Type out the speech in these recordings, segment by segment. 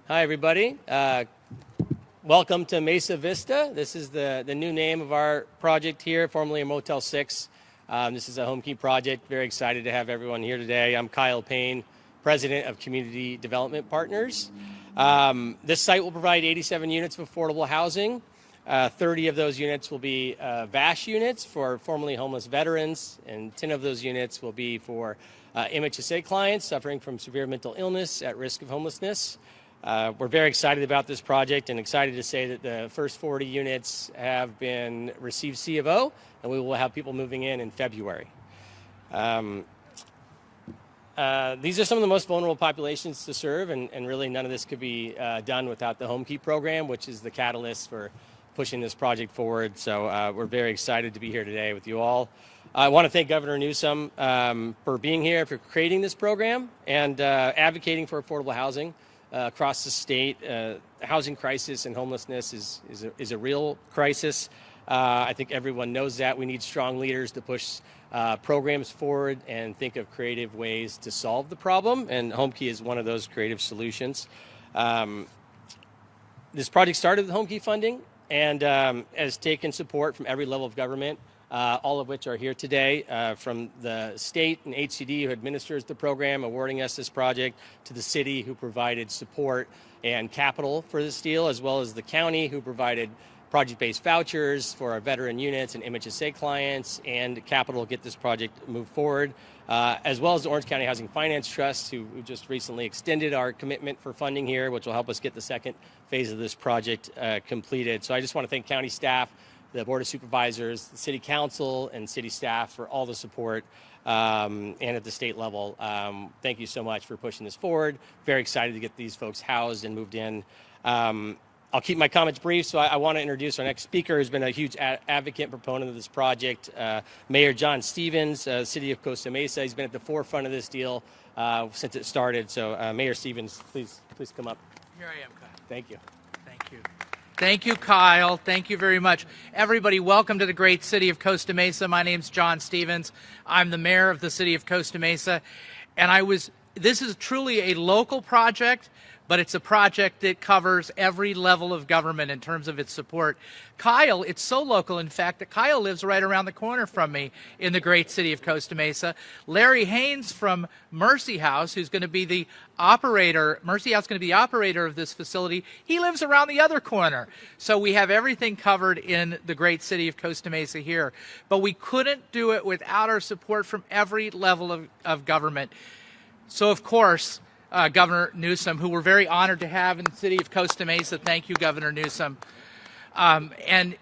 Hi, everybody. Welcome to Mesa Vista. This is the new name of our project here, formerly a Motel 6. This is a Homekey project. Very excited to have everyone here today. I'm Kyle Payne, President of Community Development Partners. This site will provide 87 units of affordable housing. 30 of those units will be VASH units for formerly homeless veterans, and 10 of those units will be for MHSA clients suffering from severe mental illness at risk of homelessness. We're very excited about this project and excited to say that the first 40 units have been received C of O, and we will have people moving in February. These are some of the most vulnerable populations to serve, and really none of this could be done without the Homekey program, which is the catalyst for pushing this project forward. So we're very excited to be here today with you all. I want to thank Governor Newsom for being here, for creating this program, and advocating for affordable housing across the state. Housing crisis and homelessness is a real crisis. I think everyone knows that. We need strong leaders to push programs forward and think of creative ways to solve the problem, and Homekey is one of those creative solutions. This project started with Homekey funding and has taken support from every level of government, all of which are here today, from the state and HCD who administers the program, awarding us this project, to the city who provided support and capital for this deal, as well as the county who provided project-based vouchers for our veteran units and MHSA clients and capital to get this project moved forward, as well as the Orange County Housing Finance Trust, who just recently extended our commitment for funding here, which will help us get the second phase of this project completed. So I just want to thank county staff, the Board of Supervisors, the City Council, and city staff for all the support, and at the state level. Thank you so much for pushing this forward. Very excited to get these folks housed and moved in. I'll keep my comments brief, so I want to introduce our next speaker, who's been a huge advocate and proponent of this project, Mayor John Stevens, City of Costa Mesa. He's been at the forefront of this deal since it started. So Mayor Stevens, please come up. Here I am, Kyle. Thank you. Thank you. Thank you, Kyle. Thank you very much. Everybody, welcome to the great city of Costa Mesa. My name's John Stevens. I'm the mayor of the city of Costa Mesa. And this is truly a local project, but it's a project that covers every level of government in terms of its support. Kyle, it's so local, in fact, that Kyle lives right around the corner from me in the great city of Costa Mesa. Larry Haynes from Mercy House, who's going to be the operator, Mercy House is going to be the operator of this facility, he lives around the other corner. So we have everything covered in the great city of Costa Mesa here. But we couldn't do it without our support from every level of government. So, of course, Governor Newsom, who we're very honored to have in the city of Costa Mesa. Thank you, Governor Newsom. And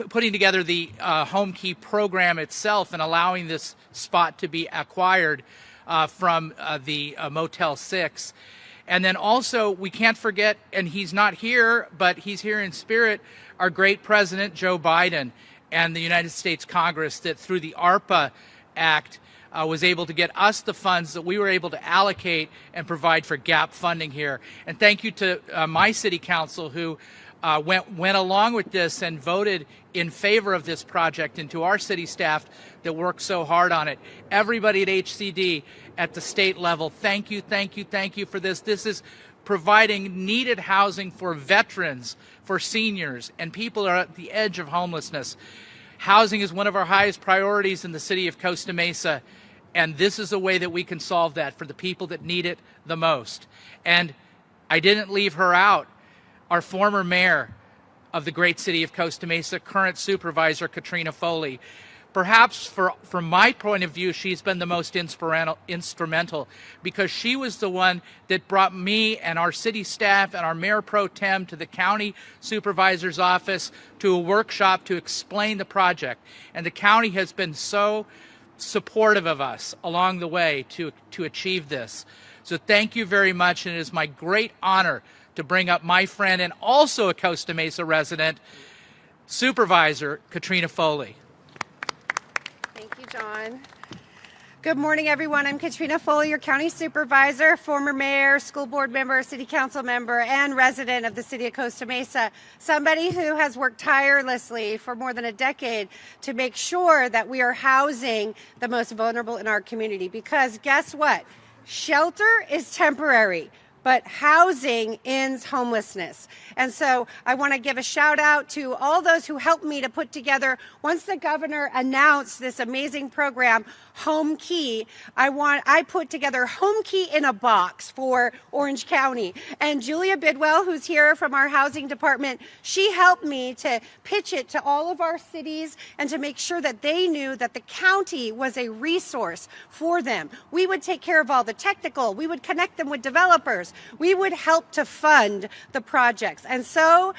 putting together the Homekey program itself and allowing this spot to be acquired from the Motel 6. And then also, we can't forget, and he's not here, but he's here in spirit, our great President Joe Biden and the United States Congress, that through the ARPA Act, was able to get us the funds that we were able to allocate and provide for gap funding here. And thank you to my city council, who went along with this and voted in favor of this project, and to our city staff that worked so hard on it. Everybody at HCD at the state level, thank you for this. This is providing needed housing for veterans, for seniors, and people who are at the edge of homelessness. Housing is one of our highest priorities in the city of Costa Mesa, and this is a way that we can solve that for the people that need it the most. And I didn't leave her out. Our former mayor of the great city of Costa Mesa, current supervisor Katrina Foley. Perhaps from my point of view, she's been the most instrumental, because she was the one that brought me and our city staff and our mayor pro tem to the county supervisor's office to a workshop to explain the project. And the county has been so supportive of us along the way to achieve this. So thank you very much, and it is my great honor to bring up my friend and also a Costa Mesa resident, Supervisor Katrina Foley. Thank you, John. Good morning, everyone. I'm Katrina Foley, your county supervisor, former mayor, school board member, city council member, and resident of the city of Costa Mesa. Somebody who has worked tirelessly for more than a decade to make sure that we are housing the most vulnerable in our community. Because guess what? Shelter is temporary. but housing ends homelessness. And so I want to give a shout out to all those who helped me to put together, once the governor announced this amazing program, Homekey, I put together Homekey in a box for Orange County. And Julia Bidwell, who's here from our housing department, she helped me to pitch it to all of our cities and to make sure that they knew that the county was a resource for them. We would take care of all the technical, we would connect them with developers, we would help to fund the projects. And so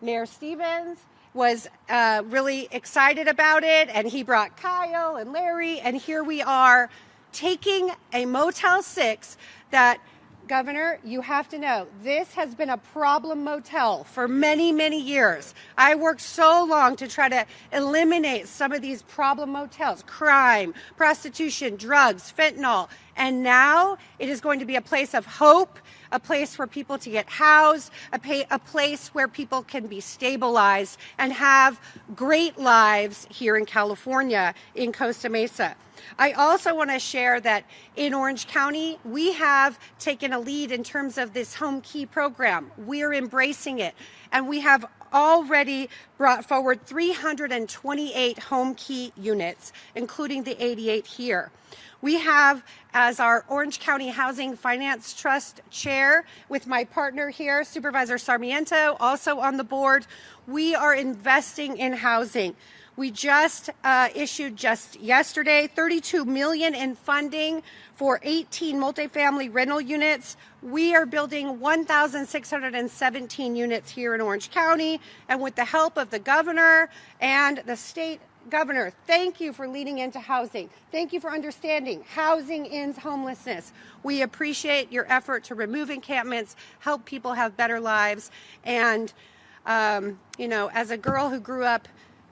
Mayor Stevens was really excited about it, and he brought Kyle and Larry, and here we are taking a Motel 6 that, Governor, you have to know, this has been a problem motel for many, many years. I worked so long to try to eliminate some of these problem motels, crime, prostitution, drugs, fentanyl, and now it is going to be a place of hope, a place for people to get housed, a place where people can be stabilized and have great lives here in California, in Costa Mesa. I also want to share that in Orange County, we have taken a lead in terms of this Homekey program. We're embracing it, and we have already brought forward 328 Homekey units, including the 88 here. We have, as our Orange County Housing Finance Trust Chair, with my partner here, Supervisor Sarmiento, also on the board, we are investing in housing. We just issued just yesterday $32 million in funding for 18 multifamily rental units. We are building 1,617 units here in Orange County, and with the help of the governor and the state governor, thank you for leading into housing. Thank you for understanding housing ends homelessness. We appreciate your effort to remove encampments, help people have better lives, and as a girl who grew up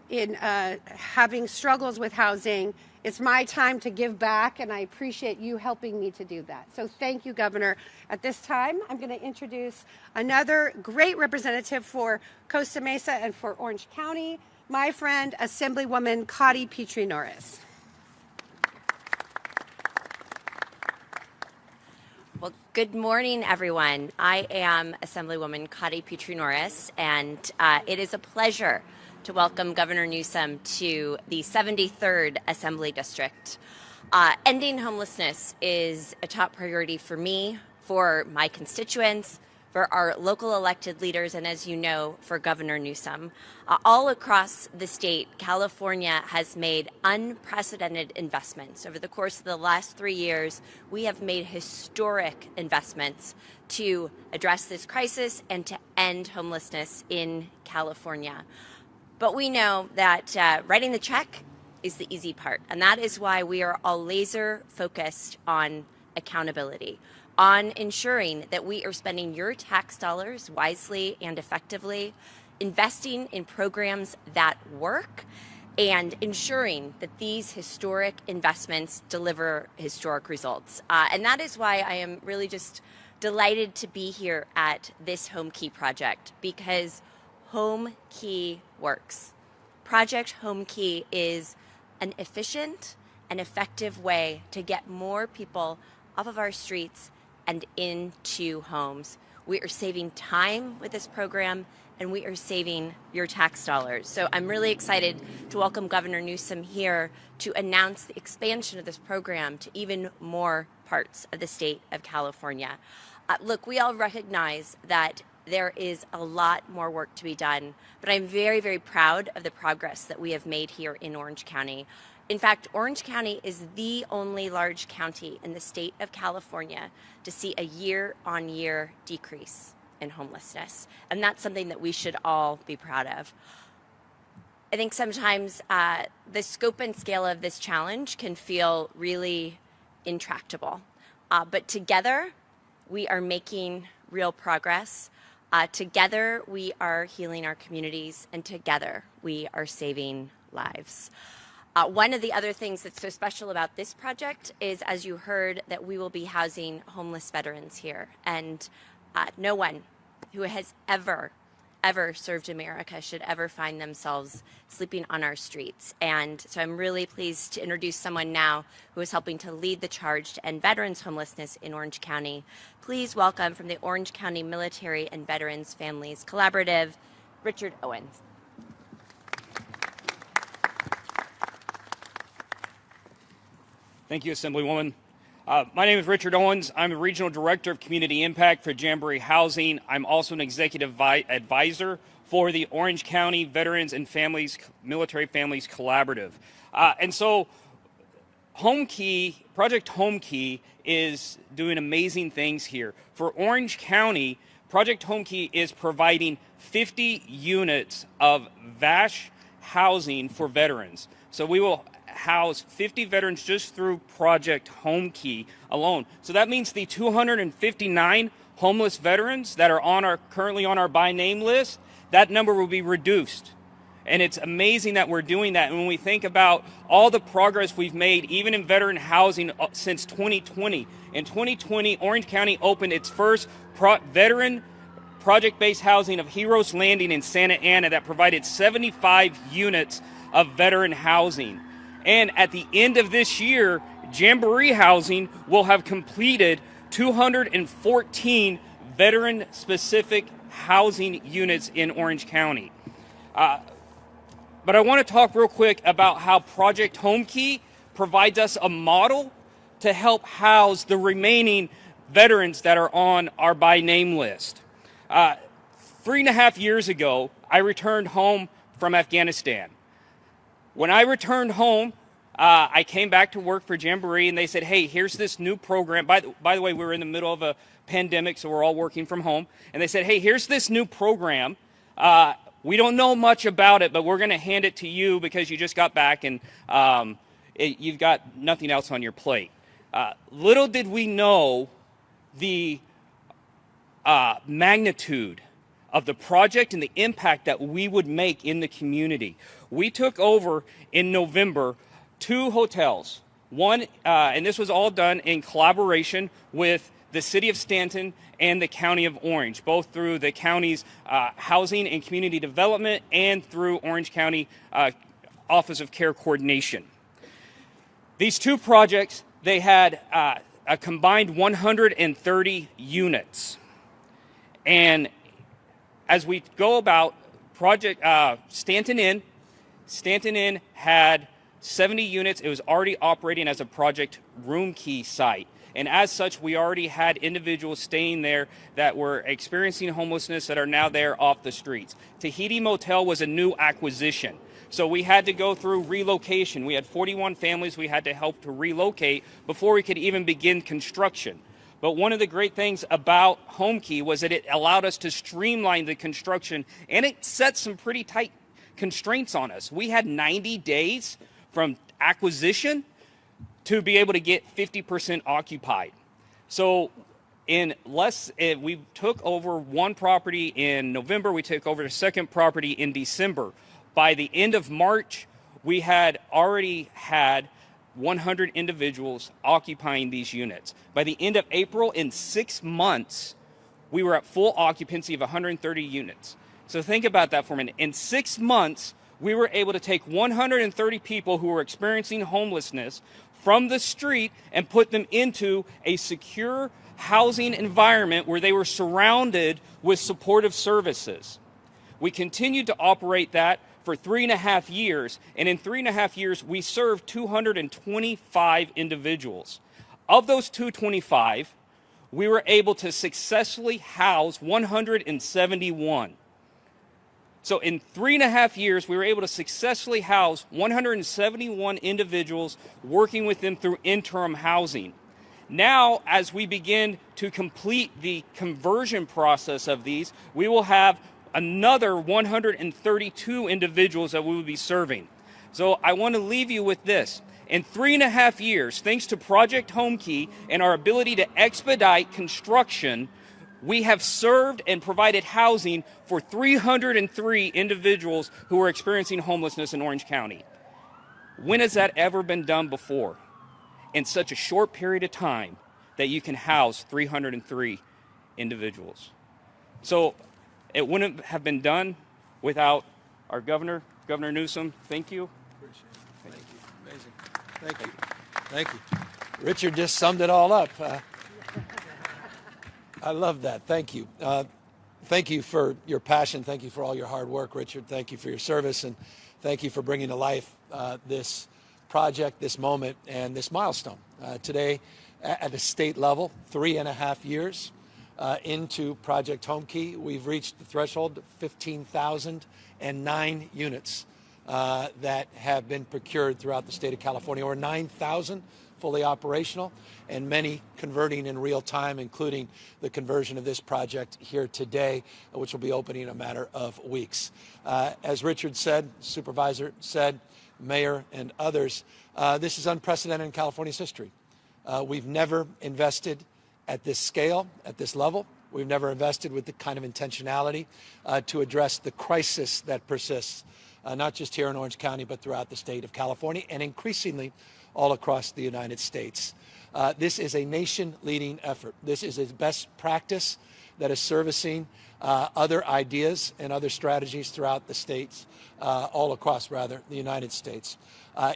in having struggles with housing, it's my time to give back, and I appreciate you helping me to do that. So thank you, Governor. At this time, I'm going to introduce another great representative for Costa Mesa and for Orange County, my friend, Assemblywoman Cotty Petrie-Norris. Well, good morning, everyone. I am Assemblywoman Cotty Petrie-Norris, and it is a pleasure to welcome Governor Newsom to the 73rd Assembly District. Ending homelessness is a top priority for me, for my constituents, for our local elected leaders, and as you know, for Governor Newsom. All across the state, California has made unprecedented investments. Over the course of the last 3 years, we have made historic investments to address this crisis and to end homelessness in California. But we know that writing the check is the easy part, and that is why we are all laser focused on accountability, on ensuring that we are spending your tax dollars wisely and effectively, investing in programs that work, and ensuring that these historic investments deliver historic results. And that is why I am really just delighted to be here at this Homekey project, because Homekey works. Project Homekey is an efficient and effective way to get more people off of our streets and into homes. We are saving time with this program, and we are saving your tax dollars. So I'm really excited to welcome Governor Newsom here to announce the expansion of this program to even more parts of the state of California. Look, we all recognize that there is a lot more work to be done, but I'm very, very proud of the progress that we have made here in Orange County. In fact, Orange County is the only large county in the state of California to see a year-on-year decrease in homelessness, and that's something that we should all be proud of. I think sometimes the scope and scale of this challenge can feel really intractable, but together we are making real progress. Together, we are healing our communities, and together, we are saving lives. One of the other things that's so special about this project is, as you heard, that we will be housing homeless veterans here. And no one who has ever ever served America should ever find themselves sleeping on our streets. And so I'm really pleased to introduce someone now who is helping to lead the charge to end veterans homelessness in Orange County. Please welcome from the Orange County Military and Veterans Families Collaborative, Richard Owens. Thank you, Assemblywoman. My name is Richard Owens. I'm the Regional Director of Community Impact for Jamboree Housing. I'm also an Executive Advisor for the Orange County Veterans and Military Families Collaborative. And so Homekey, Project Homekey is doing amazing things here. For Orange County, Project Homekey is providing 50 units of VASH housing for veterans. So we will house 50 veterans just through Project Homekey alone. So that means the 259 homeless veterans that are currently on our by name list, that number will be reduced. And it's amazing that we're doing that. And when we think about all the progress we've made, even in veteran housing since 2020. In 2020, Orange County opened its first veteran project-based housing of Heroes Landing in Santa Ana that provided 75 units of veteran housing. And at the end of this year, Jamboree Housing will have completed 214 veteran-specific housing units in Orange County. But I want to talk real quick about how Project Homekey provides us a model to help house the remaining veterans that are on our by name list. 3.5 years ago, I returned home from Afghanistan. When I returned home, I came back to work for Jamboree, and they said, hey, here's this new program. By the way, we were in the middle of a pandemic, so we're all working from home. And they said, hey, here's this new program. We don't know much about it, but we're going to hand it to you because you just got back and you've got nothing else on your plate. Little did we know the magnitude of the project and the impact that we would make in the community. We took over in November 2 hotels. One, and this was all done in collaboration with the City of Stanton and the County of Orange, both through the county's Housing and Community Development and through Orange County Office of Care Coordination. These 2 projects, they had a combined 130 units. And as we go about Project Stanton Inn had 70 units. It was already operating as a Project Roomkey site. And as such, we already had individuals staying there that were experiencing homelessness that are now there off the streets. Tahiti Motel was a new acquisition. So we had to go through relocation. We had 41 families we had to help to relocate before we could even begin construction. But one of the great things about Homekey was that it allowed us to streamline the construction, and it set some pretty tight constraints on us. We had 90 days from acquisition to be able to get 50% occupied. So we took over one property in November, we took over the second property in December. By the end of March, we had already had 100 individuals occupying these units. By the end of April, in 6 months, we were at full occupancy of 130 units. So think about that for a minute. In 6 months, we were able to take 130 people who were experiencing homelessness from the street and put them into a secure housing environment where they were surrounded with supportive services. We continued to operate that for 3.5 years, and in 3.5 years, we served 225 individuals. Of those 225, we were able to successfully house 171. So in 3.5 years, we were able to successfully house 171 individuals, working with them through interim housing. Now, as we begin to complete the conversion process of these, we will have another 132 individuals that we will be serving. So I want to leave you with this. In 3.5 years, thanks to Project Homekey and our ability to expedite construction, we have served and provided housing for 303 individuals who are experiencing homelessness in Orange County. When has that ever been done before? In such a short period of time that you can house 303 individuals. So It wouldn't have been done without our governor, Governor Newsom. Thank you. Thank you. Amazing. Thank you. Thank you. Richard just summed it all up. I love that. Thank you. Thank you for your passion. Thank you for all your hard work, Richard. Thank you for your service, and thank you for bringing to life this project, this moment, and this milestone. Today, at the state level, 3.5 years into Project Homekey, we've reached the threshold of 15,009 units that have been procured throughout the state of California, or 9,000 fully operational, and many converting in real time, including the conversion of this project here today, which will be opening in a matter of weeks. As Richard said, Supervisor said, Mayor and others, this is unprecedented in California's history. We've never invested at this scale, at this level. We've never invested with the kind of intentionality to address the crisis that persists, not just here in Orange County, but throughout the state of California, and increasingly all across the United States. This is a nation-leading effort. This is a best practice that is servicing other ideas and other strategies throughout the states, all across, rather, the United States.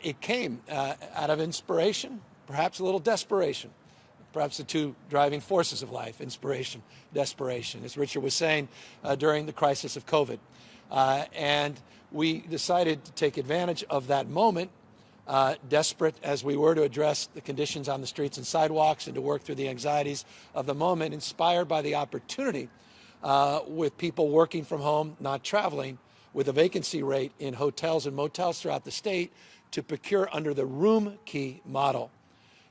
It came out of inspiration, perhaps a little desperation, perhaps the two driving forces of life, inspiration, desperation, as Richard was saying during the crisis of COVID. And we decided to take advantage of that moment, desperate as we were to address the conditions on the streets and sidewalks and to work through the anxieties of the moment, inspired by the opportunity with people working from home, not traveling, with a vacancy rate in hotels and motels throughout the state, to procure under the Homekey model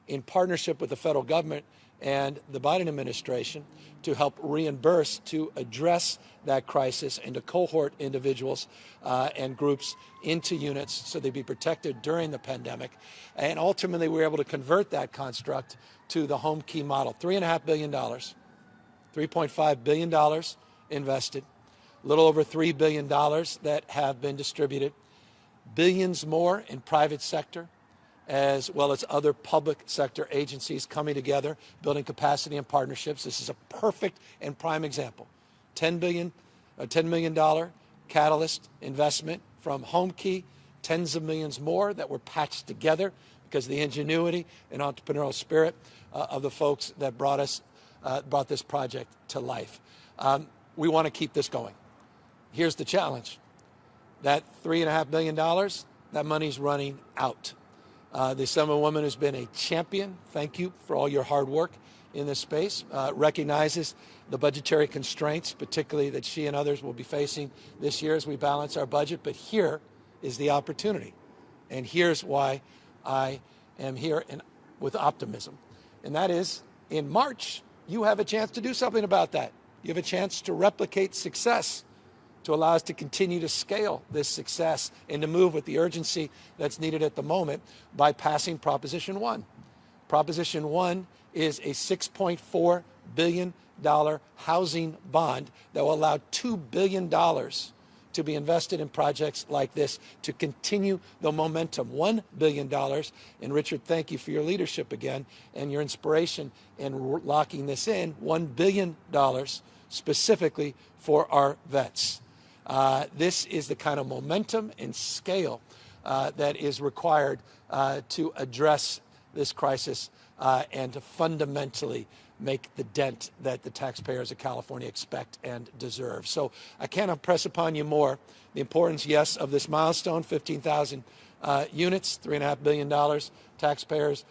in partnership with the federal government and the Biden administration to help reimburse, to address that crisis, and to cohort individuals and groups into units so they'd be protected during the pandemic. And ultimately, we were able to convert that construct to the Homekey model. $3.5 billion, $3.5 billion invested, a little over $3 billion that have been distributed, billions more in private sector, as well as other public sector agencies coming together, building capacity and partnerships. This is a perfect and prime example. $10 million catalyst investment from Homekey, tens of millions more that were patched together because of the ingenuity and entrepreneurial spirit of the folks that brought this project to life. We want to keep this going. Here's the challenge. That $3.5 billion, that money's running out. The Assemblywoman has been a champion. Thank you for all your hard work in this space. Recognizes the budgetary constraints, particularly that she and others will be facing this year as we balance our budget. But here is the opportunity. And here's why I am here with optimism. And that is, in March, you have a chance to do something about that. You have a chance to replicate success, to allow us to continue to scale this success and to move with the urgency that's needed at the moment by passing Proposition 1. Proposition 1 is a $6.4 billion housing bond that will allow $2 billion to be invested in projects like this to continue the momentum. $1 billion. And Richard, thank you for your leadership again and your inspiration in locking this in. $1 billion specifically for our vets. This is the kind of momentum and scale that is required to address this crisis and to fundamentally make the dent that the taxpayers of California expect and deserve. So I can't impress upon you more the importance, yes, of this milestone, 15,000 units, $3.5 billion taxpayers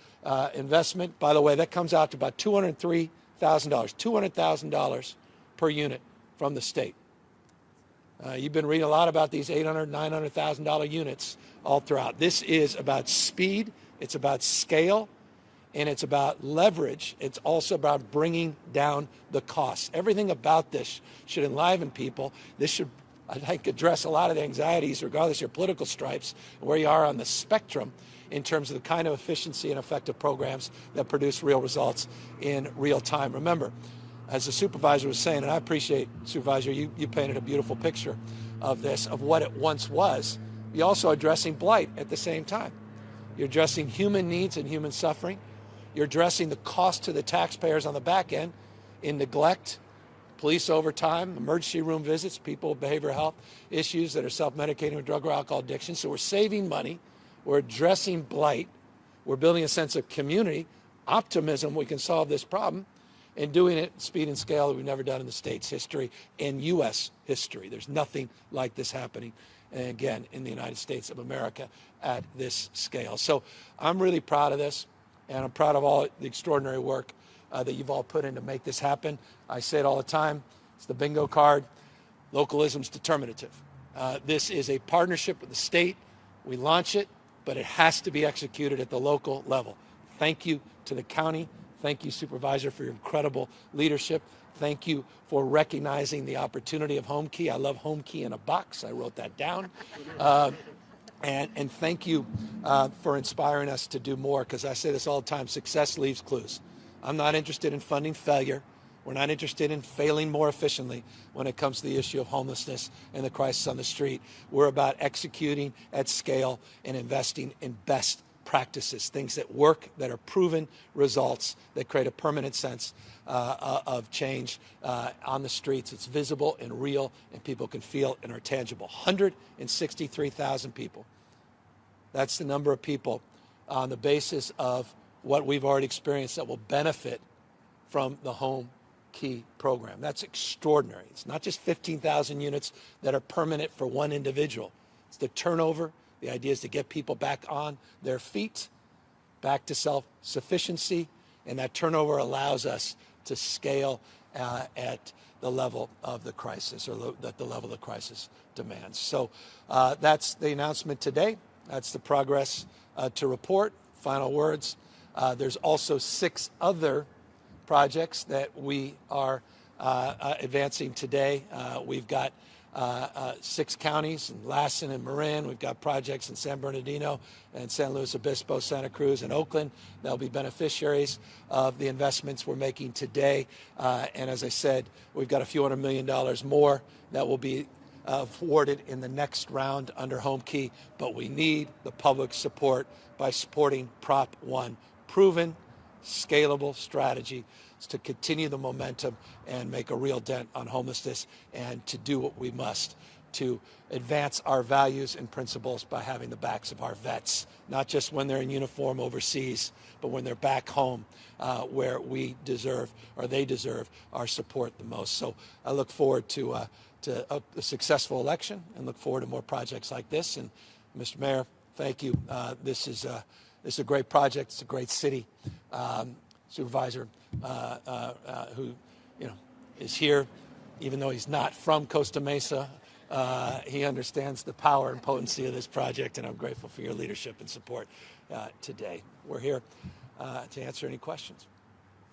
investment. By the way, that comes out to about $203,000, $200,000 per unit from the state. You've been reading a lot about these $800,000, $900,000 units all throughout. This is about speed, it's about scale, and it's about leverage. It's also about bringing down the costs. Everything about this should enliven people. This should, I think, address a lot of the anxieties, regardless of your political stripes, where you are on the spectrum in terms of the kind of efficiency and effective programs that produce real results in real time. Remember, as the supervisor was saying, and I appreciate, Supervisor, you painted a beautiful picture of this, of what it once was. You're also addressing blight at the same time. You're addressing human needs and human suffering. You're addressing the cost to the taxpayers on the back end in neglect, police overtime, emergency room visits, people with behavioral health issues that are self-medicating with drug or alcohol addiction. So we're saving money. We're addressing blight. We're building a sense of community, optimism we can solve this problem, and doing it at speed and scale that we've never done in the state's history and U.S. history. There's nothing like this happening, and again, in the United States of America at this scale. So I'm really proud of this, and I'm proud of all the extraordinary work that you've all put in to make this happen. I say it all the time. It's the bingo card. Localism's determinative. This is a partnership with the state. We launch it, but it has to be executed at the local level. Thank you to the county. Thank you, Supervisor, for your incredible leadership. Thank you for recognizing the opportunity of Homekey. I love Homekey in a box. I wrote that down. And thank you for inspiring us to do more, because I say this all the time, success leaves clues. I'm not interested in funding failure. We're not interested in failing more efficiently when it comes to the issue of homelessness and the crisis on the street. We're about executing at scale and investing in best practices, things that work, that are proven results, that create a permanent sense of change on the streets. It's visible and real, and people can feel and are tangible. 163,000 people. That's the number of people on the basis of what we've already experienced that will benefit from the Homekey program. That's extraordinary. It's not just 15,000 units that are permanent for one individual. It's the turnover. The idea is to get people back on their feet, back to self-sufficiency, and that turnover allows us to scale at the level of the crisis, or at the level the crisis demands. So that's the announcement today. That's the progress to report. Final words. There's also 6 other projects that we are advancing today. We've got 6 counties in Lassen and Marin. We've got projects in San Bernardino and San Luis Obispo, Santa Cruz, and Oakland. They'll be beneficiaries of the investments we're making today. And as I said, we've got a few $100 million more that will be awarded in the next round under Homekey. But we need the public support by supporting Prop 1. Proven, scalable strategy to continue the momentum and make a real dent on homelessness, and to do what we must to advance our values and principles by having the backs of our vets, not just when they're in uniform overseas, but when they're back home, where we deserve, or they deserve, our support the most. So I look forward to a successful election, and look forward to more projects like this. And Mr. Mayor, thank you. This is a great project. It's a great city. Supervisor, who is here, even though he's not from Costa Mesa, he understands the power and potency of this project, and I'm grateful for your leadership and support today. We're here to answer any questions.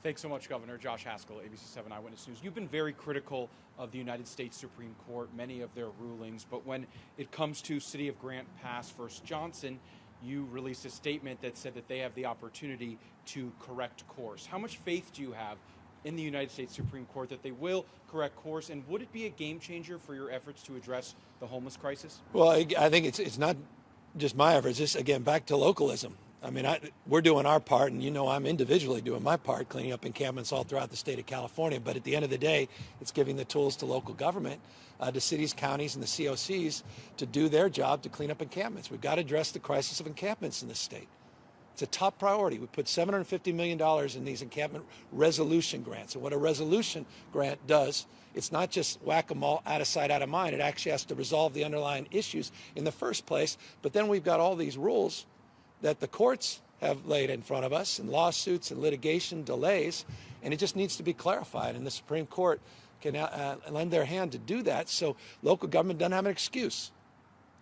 Thanks so much, Governor. Josh Haskell, ABC 7 Eyewitness News. You've been very critical of the United States Supreme Court, many of their rulings, but when it comes to City of Grant Pass versus Johnson, you released a statement that said that they have the opportunity to correct course. How much faith do you have in the United States Supreme Court that they will correct course, and would it be a game changer for your efforts to address the homeless crisis? Well, I think it's not just my efforts. Just, again, back to localism. I mean, we're doing our part, and I'm individually doing my part, cleaning up encampments all throughout the state of California. But at the end of the day, it's giving the tools to local government, to cities, counties, and the COCs to do their job to clean up encampments. We've got to address the crisis of encampments in this state. It's a top priority. We put $750 million in these encampment resolution grants. And what a resolution grant does, it's not just whack-a-mole, out of sight, out of mind. It actually has to resolve the underlying issues in the first place. But then we've got all these rules that the courts have laid in front of us, and lawsuits and litigation delays, and it just needs to be clarified. And the Supreme Court can lend their hand to do that, so local government doesn't have an excuse.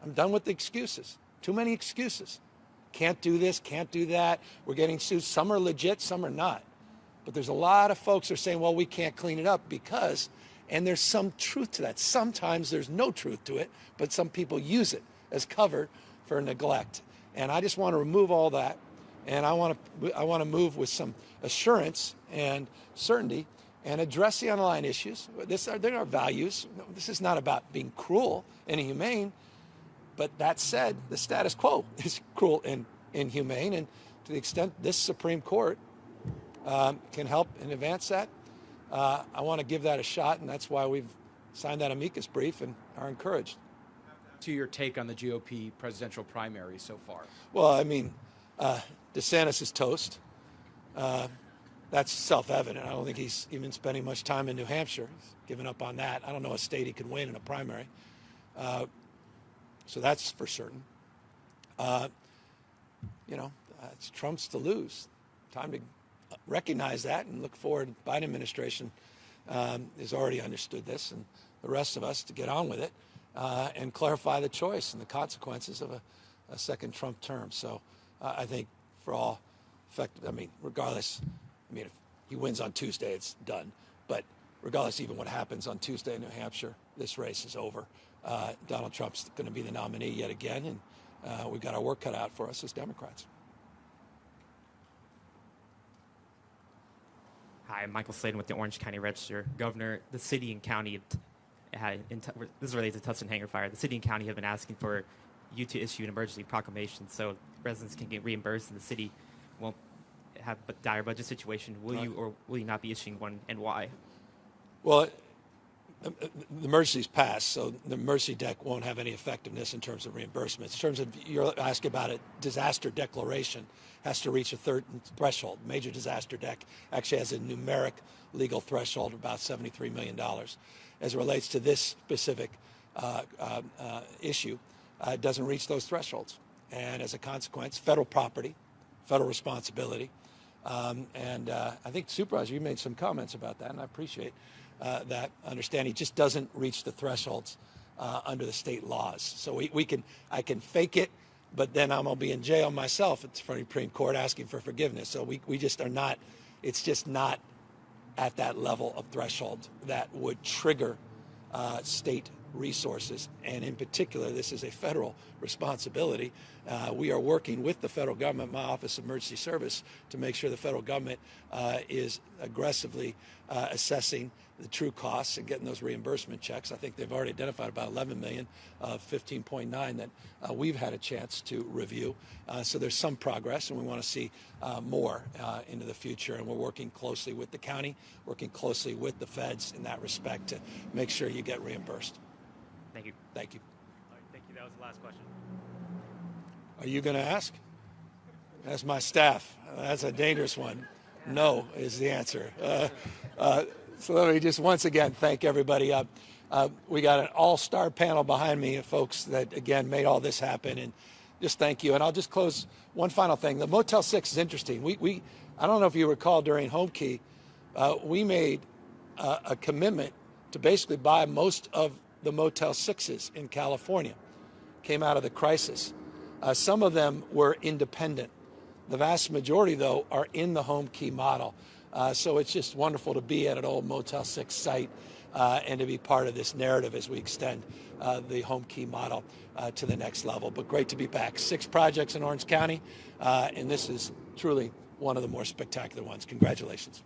I'm done with the excuses. Too many excuses. Can't do this, can't do that. We're getting sued. Some are legit, some are not. But there's a lot of folks who are saying, well, we can't clean it up because, and there's some truth to that. Sometimes there's no truth to it, but some people use it as cover for neglect. And I just want to remove all that, and I want to move with some assurance and certainty and address the underlying issues. They're our values. This is not about being cruel and inhumane. But that said, the status quo is cruel and inhumane, and to the extent this Supreme Court can help and advance that, I want to give that a shot, and that's why we've signed that amicus brief and are encouraged. To your take on the GOP presidential primary so far? Well, I mean, DeSantis is toast. That's self-evident. I don't think he's even spending much time in New Hampshire. He's given up on that. I don't know a state he can win in a primary. So that's for certain. It's Trump's to lose. Time to recognize that and look forward. The Biden administration has already understood this, and the rest of us to get on with it and clarify the choice and the consequences of a second Trump term. So I think for all effective, regardless, if he wins on Tuesday, it's done. But regardless, even what happens on Tuesday in New Hampshire, this race is over. Donald Trump's going to be the nominee yet again, and we've got our work cut out for us as Democrats. Hi, I'm Michael Sladen with the Orange County Register. Governor, the city and county, this is related to Touts and Hanger Fire. The city and county have been asking for you to issue an emergency proclamation so residents can get reimbursed and the city won't have a dire budget situation. Will you or will you not be issuing one, and why? Well, the emergency's passed, so the emergency deck won't have any effectiveness in terms of reimbursements. In terms of, you're asking about a disaster declaration, has to reach a third threshold. Major disaster deck actually has a numeric legal threshold of about $73 million. As it relates to this specific issue, it doesn't reach those thresholds. And as a consequence, federal property, federal responsibility. And I think, Supervisor, you made some comments about that, and I appreciate that understanding. It just doesn't reach the thresholds under the state laws. So I can fake it, but then I'm going to be in jail myself at the Supreme Court asking for forgiveness. So we just are not, it's just not at that level of threshold that would trigger state resources. And in particular, this is a federal responsibility. We are working with the federal government, my Office of Emergency Service, to make sure the federal government is aggressively assessing the true costs and getting those reimbursement checks. I think they've already identified about 11 million of 15.9 that we've had a chance to review. So there's some progress, and we want to see more into the future. And we're working closely with the county, working closely with the feds in that respect to make sure you get reimbursed. Thank you. Thank you. All right, thank you. That was the last question. Are you going to ask? That's my staff. That's a dangerous one. No is the answer. So let me just once again thank everybody. We got an all-star panel behind me of folks that, again, made all this happen. And just thank you. And I'll just close one final thing. The Motel 6 is interesting. I don't know if you recall during Homekey, we made a commitment to basically buy most of the Motel 6s in California. Came out of the crisis. Some of them were independent. The vast majority, though, are in the Homekey model. So it's just wonderful to be at an old Motel 6 site and to be part of this narrative as we extend the Homekey model to the next level. But great to be back. 6 projects in Orange County, and this is truly one of the more spectacular ones. Congratulations.